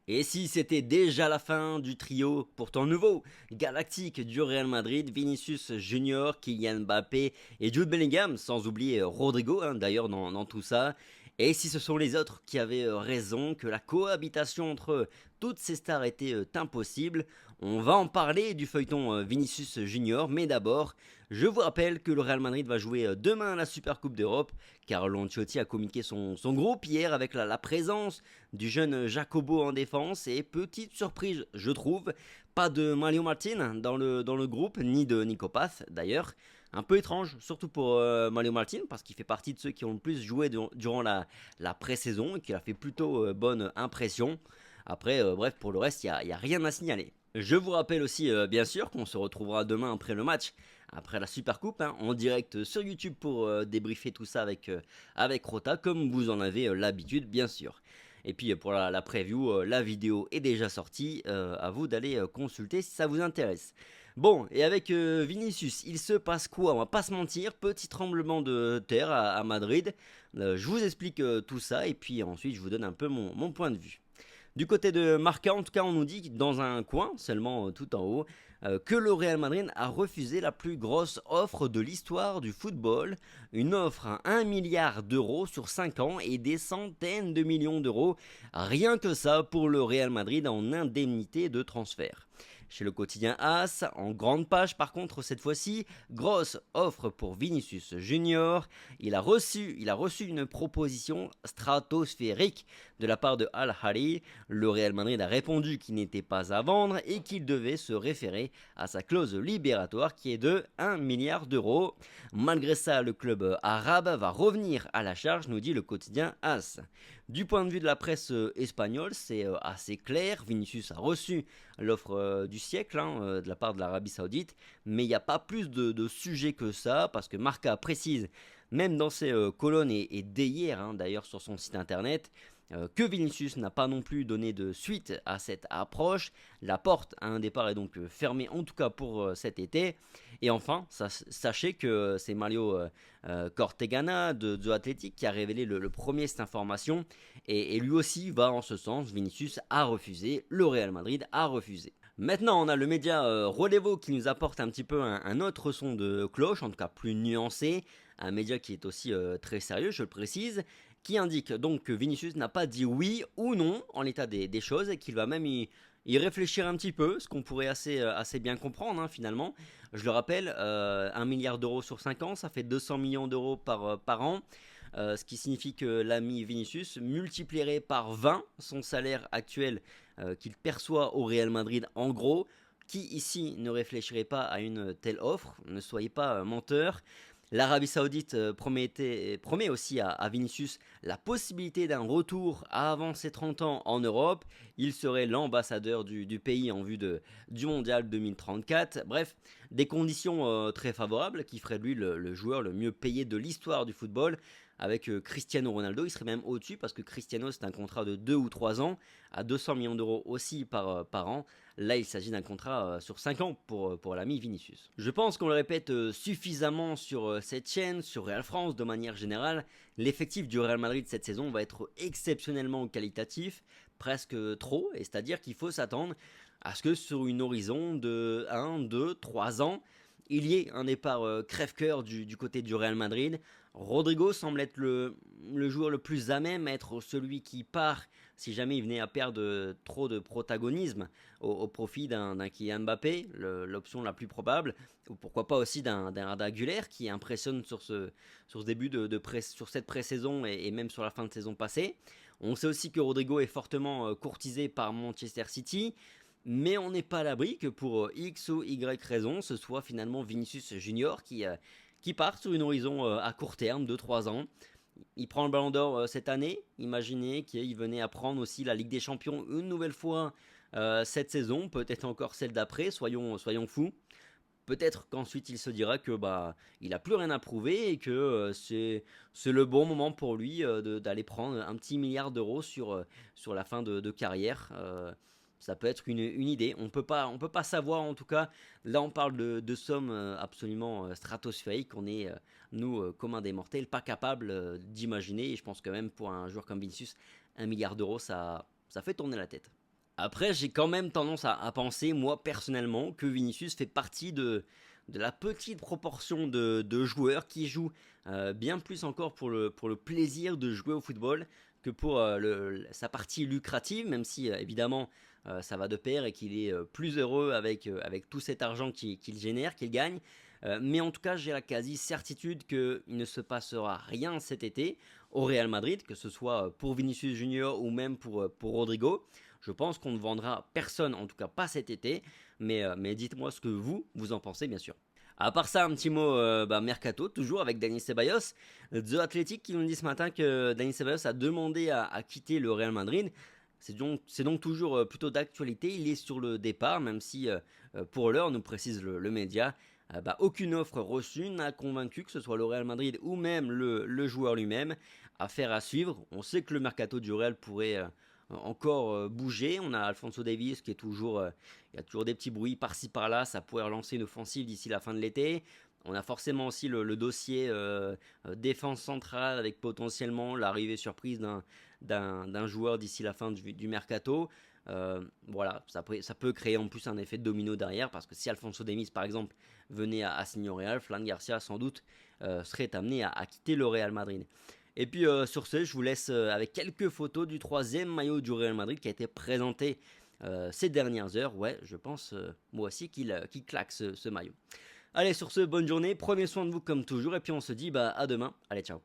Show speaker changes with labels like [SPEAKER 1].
[SPEAKER 1] Et si c'était déjà la fin du trio, pourtant nouveau, galactique du Real Madrid, Vinicius Junior, Kylian Mbappé et Jude Bellingham, sans oublier Rodrigo d'ailleurs dans tout ça. Et si ce sont les autres qui avaient raison, que la cohabitation entre toutes ces stars était impossible, on va en parler du feuilleton Vinicius Junior, mais d'abord, je vous rappelle que le Real Madrid va jouer demain à la Super Coupe d'Europe, car Ancelotti a communiqué son groupe hier avec la présence du jeune Jacobo en défense, et petite surprise je trouve, pas de Mario Martin dans le groupe, ni de Nico Paz d'ailleurs. Un peu étrange, surtout pour Mario Martin, parce qu'il fait partie de ceux qui ont le plus joué durant la pré-saison et qui a fait plutôt bonne impression. Après, bref, pour le reste, il n'y a rien à signaler. Je vous rappelle aussi, bien sûr, qu'on se retrouvera demain après le match, après la Super Coupe, en direct sur YouTube pour débriefer tout ça avec Rota, comme vous en avez l'habitude, bien sûr. Et puis pour la preview, la vidéo est déjà sortie, à vous d'aller consulter si ça vous intéresse. Bon, et avec Vinicius, il se passe quoi? On va pas se mentir, petit tremblement de terre à Madrid. Je vous explique tout ça et puis ensuite je vous donne un peu mon point de vue. Du côté de Marca, en tout cas, on nous dit dans un coin, seulement tout en haut, que le Real Madrid a refusé la plus grosse offre de l'histoire du football, une offre à 1 milliard d'euros sur 5 ans et des centaines de millions d'euros, rien que ça pour le Real Madrid en indemnité de transfert. Chez le quotidien AS, en grande page par contre cette fois-ci, grosse offre pour Vinicius Junior. Il a reçu une proposition stratosphérique de la part de Al-Ahly. Le Real Madrid a répondu qu'il n'était pas à vendre et qu'il devait se référer à sa clause libératoire qui est de 1 milliard d'euros. Malgré ça, le club arabe va revenir à la charge, nous dit le quotidien AS. Du point de vue de la presse espagnole, c'est assez clair. Vinicius a reçu l'offre du siècle de la part de l'Arabie Saoudite, mais il n'y a pas plus de sujet que ça, parce que Marca précise, même dans ses colonnes et dès hier d'ailleurs sur son site internet, que Vinicius n'a pas non plus donné de suite à cette approche. La porte à un départ est donc fermée en tout cas pour cet été. Et enfin, sachez que c'est Mario Cortegana de The Athletic qui a révélé le premier cette information. Et lui aussi va en ce sens. Vinicius a refusé, le Real Madrid a refusé. Maintenant, on a le média Relevo qui nous apporte un petit peu un autre son de cloche, en tout cas plus nuancé, un média qui est aussi très sérieux, je le précise, qui indique donc que Vinicius n'a pas dit oui ou non en l'état des choses et qu'il va même y réfléchir un petit peu, ce qu'on pourrait assez bien comprendre finalement. Je le rappelle, 1 milliard d'euros sur 5 ans, ça fait 200 millions d'euros par an. Ce qui signifie que l'ami Vinicius multiplierait par 20 son salaire actuel qu'il perçoit au Real Madrid en gros. Qui ici ne réfléchirait pas à une telle offre? Ne soyez pas menteurs. L'Arabie Saoudite promet aussi à Vinicius la possibilité d'un retour avant ses 30 ans en Europe. Il serait l'ambassadeur du pays en vue du mondial 2034. Bref, des conditions très favorables qui feraient de lui le joueur le mieux payé de l'histoire du football. Avec Cristiano Ronaldo, il serait même au-dessus parce que Cristiano c'est un contrat de 2 ou 3 ans à 200 millions d'euros aussi par an. Là, il s'agit d'un contrat sur 5 ans pour l'ami Vinicius. Je pense qu'on le répète suffisamment sur cette chaîne, sur Real France de manière générale. L'effectif du Real Madrid cette saison va être exceptionnellement qualitatif, presque trop, et c'est-à-dire qu'il faut s'attendre à ce que sur une horizon de 1, 2, 3 ans, il y ait un départ crève-cœur du côté du Real Madrid. Rodrigo semble être le joueur le plus à même, être celui qui part si jamais il venait à perdre trop de protagonisme au profit d'un Kylian Mbappé, l'option la plus probable, ou pourquoi pas aussi d'un Arda Güler qui impressionne sur ce début sur cette pré-saison et même sur la fin de saison passée. On sait aussi que Rodrigo est fortement courtisé par Manchester City. Mais on n'est pas à l'abri que pour X ou Y raison, ce soit finalement Vinicius Junior qui part sur une horizon à court terme de 3 ans. Il prend le ballon d'or cette année. Imaginez qu'il venait à prendre aussi la Ligue des Champions une nouvelle fois cette saison, peut-être encore celle d'après, soyons fous. Peut-être qu'ensuite il se dira que il a plus rien à prouver et que c'est le bon moment pour lui d'aller prendre un petit milliard d'euros sur la fin de carrière. Ça peut être une idée. On peut pas savoir en tout cas. Là, on parle de sommes absolument stratosphériques. On est nous communs des mortels pas capables d'imaginer. Et je pense que même pour un joueur comme Vinicius, 1 milliard d'euros, ça fait tourner la tête. Après, j'ai quand même tendance à penser, moi personnellement, que Vinicius fait partie de la petite proportion de joueurs qui jouent bien plus encore pour le plaisir de jouer au football que pour sa partie lucrative, même si évidemment ça va de pair et qu'il est plus heureux avec tout cet argent qu'il génère, qu'il gagne. Mais en tout cas, j'ai la quasi-certitude qu'il ne se passera rien cet été au Real Madrid, que ce soit pour Vinicius Junior ou même pour Rodrigo. Je pense qu'on ne vendra personne, en tout cas pas cet été, mais dites-moi ce que vous en pensez bien sûr. À part ça, un petit mot mercato, toujours avec Dani Ceballos. The Athletic qui nous dit ce matin que Dani Ceballos a demandé à quitter le Real Madrid. C'est donc toujours plutôt d'actualité. Il est sur le départ, même si pour l'heure, nous précise le média, aucune offre reçue n'a convaincu que ce soit le Real Madrid ou même le joueur lui-même. Affaire à suivre. On sait que le mercato du Real pourrait encore bouger. On a Alphonso Davies qui est toujours, il y a toujours des petits bruits par-ci par-là. Ça pourrait relancer une offensive d'ici la fin de l'été. On a forcément aussi le dossier défense centrale avec potentiellement l'arrivée surprise d'un joueur d'ici la fin du mercato. Voilà, ça peut créer en plus un effet de domino derrière parce que si Alphonso Davies par exemple venait à signer au Real, Fran Garcia sans doute serait amené à quitter le Real Madrid. Et puis sur ce, je vous laisse avec quelques photos du troisième maillot du Real Madrid qui a été présenté ces dernières heures. Ouais, je pense moi aussi qu'il claque ce maillot. Allez, sur ce, bonne journée, prenez soin de vous comme toujours, et puis on se dit à demain. Allez, ciao.